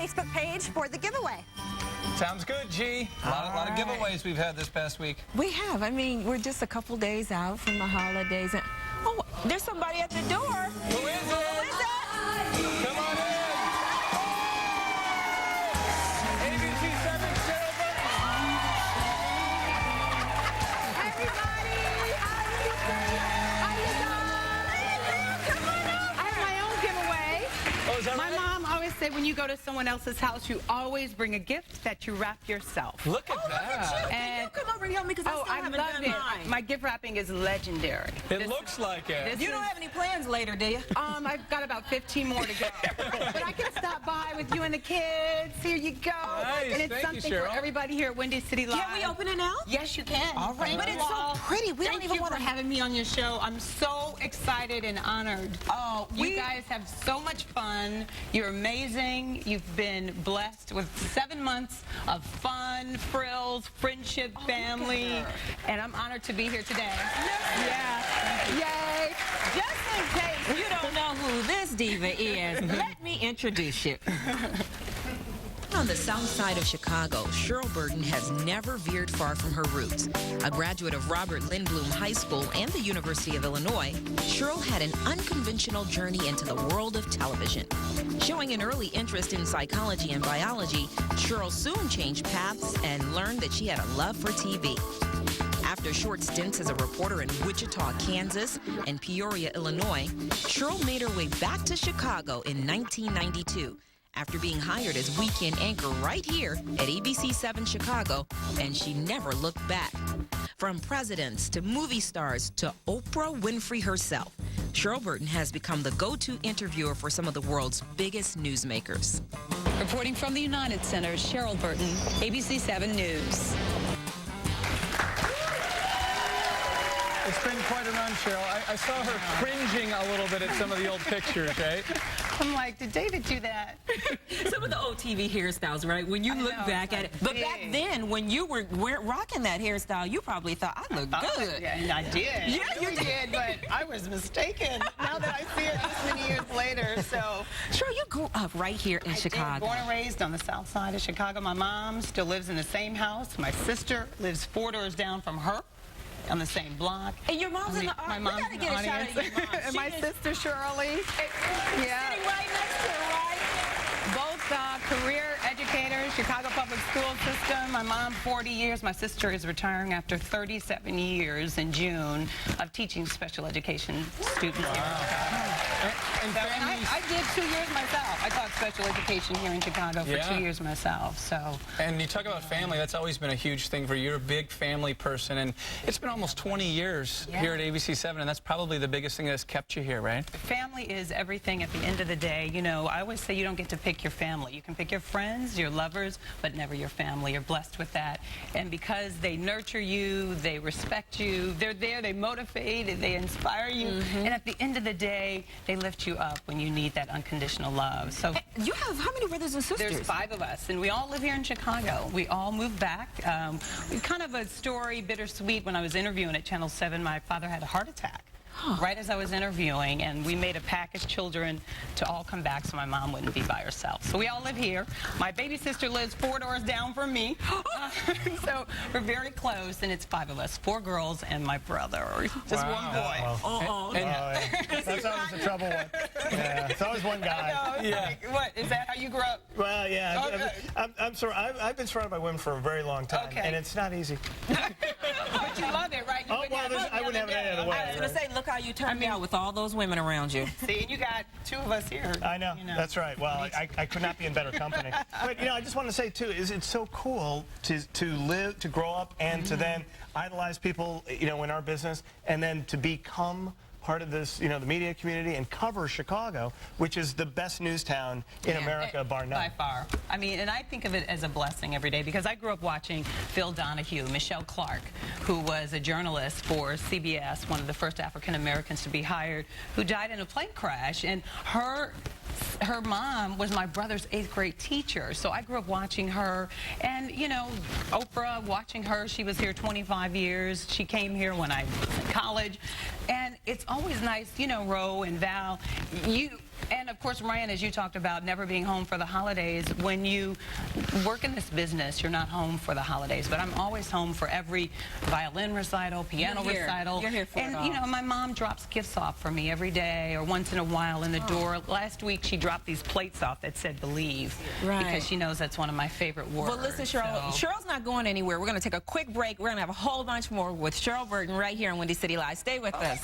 Facebook page for the giveaway. Sounds good, G. A lot of giveaways we've had this past week. We have. I mean, we're just a couple days out from the holidays. And, oh, there's somebody at the door. Who is it? Who is it? Come on in. ABC7 Cheryl Burton. Hi, everybody. How you doing? Come on over. I have my own giveaway. Oh, is that My right? mom always said when you go to someone else's house, you always bring a gift that you wrap yourself. Look at that. Can you come over and help me? Because I still I haven't love done it. mine. My gift wrapping is legendary. It looks like it. You don't have any plans later, do you? I've got about 15 more to go. But I can stop by with you and the kids. Here you go. Nice. And it's Thank you, something Cheryl. for everybody here at Windy City Live. Can we open it now? Yes, you can. All right. But it's so pretty. We don't Thank even you want for to having me on your show. I'm so excited and honored. Oh, You guys have so much fun. You're amazing. You've been blessed with 7 months of fun, frills, friendship, family, and I'm honored to be here today. Yeah. Yay. Just in case you don't know who this diva is, let me introduce you. On the south side of Chicago, Cheryl Burton has never veered far from her roots. A graduate of Robert Lindblom High School and the University of Illinois, Cheryl had an unconventional journey into the world of television. Showing an early interest in psychology and biology, Cheryl soon changed paths and learned that she had a love for TV. After short stints as a reporter in Wichita, Kansas, and Peoria, Illinois, Cheryl made her way back to Chicago in 1992. After being hired as weekend anchor right here at ABC7 Chicago, and she never looked back. From presidents to movie stars to Oprah Winfrey herself, Cheryl Burton has become the go-to interviewer for some of the world's biggest newsmakers. Reporting from the United Center, Cheryl Burton, ABC7 News. It's been quite a run, Cheryl. I saw her cringing a little bit at some of the old pictures, right? I'm like, did David do that? Some of the old TV hairstyles, right? When you look back at it. But back then, when you were rocking that hairstyle, you probably thought, I look good. Yeah, and I did. Yeah, you did, but I was mistaken. Now that I see it this many years later, so. Cheryl, you grew up right here in Chicago. I did, born and raised on the south side of Chicago. My mom still lives in the same house. My sister lives 4 doors down from her on the same block. And your mom's in the audience. My mom's We gotta get a shot of your mom. and my sister Shirley. Yeah. Sitting right next to her, right? Both career educators, Chicago Public School System. My mom, 40 years. My sister is retiring after 37 years in June of teaching special education students here in Chicago. And I did 2 years myself. I taught special education here in Chicago for 2 years myself. So. And you talk about family, that's always been a huge thing for you. You're a big family person, and it's been almost 20 years here at ABC7, and that's probably the biggest thing that's kept you here, right? Family is everything at the end of the day. You know, I always say you don't get to pick your family. You can pick your friends, your lovers, but never your family. You're blessed with that. And because they nurture you, they respect you, they're there, they motivate, they inspire you, and at the end of the day, they lift you up when you need that unconditional love. So You have how many brothers and sisters? there's 5 of us, and we all live here in Chicago. We all moved back. Kind of a story, bittersweet. When I was interviewing at Channel 7, my father had a heart attack. Right as I was interviewing, and we made a pact as children to all come back so my mom wouldn't be by herself. So we all live here. My baby sister lives 4 doors down from me. So we're very close, and it's 5 of us, 4 girls and my brother. Just one boy. That's always the trouble one. Yeah, it's always one guy. Like, what, is that how you grew up? Well, yeah. Okay. I've been surrounded by women for a very long time, and it's not easy. But you love it, right? You wouldn't have it I wouldn't have it any other way. I was going to say, look how you turned out with all those women around you. See, and you got 2 of us here. I know. That's right. Well, I could not be in better company. But, you know, I just want to say, too, is it's so cool to live, to grow up, and to then idolize people, you know, in our business, and then to become part of this, you know, the media community and cover Chicago, which is the best news town in America, bar none. By far. I mean, and I think of it as a blessing every day because I grew up watching Phil Donahue, Michelle Clark, who was a journalist for CBS, one of the first African Americans to be hired, who died in a plane crash, and her mom was my brother's 8th grade teacher, so I grew up watching her. And, you know, Oprah, watching her, she was here 25 years. She came here when I was in college. And it's always nice, you know, Ro and Val, And of course, Ryan, as you talked about never being home for the holidays, when you work in this business, you're not home for the holidays. But I'm always home for every violin recital, piano recital. You're here for and it all. you know, my mom drops gifts off for me every day or once in a while in the door. Last week, she dropped these plates off that said "Believe," because she knows that's one of my favorite words. Well, listen, Cheryl, Cheryl's not going anywhere. We're going to take a quick break. We're going to have a whole bunch more with Cheryl Burton right here on Windy City Live. Stay with us.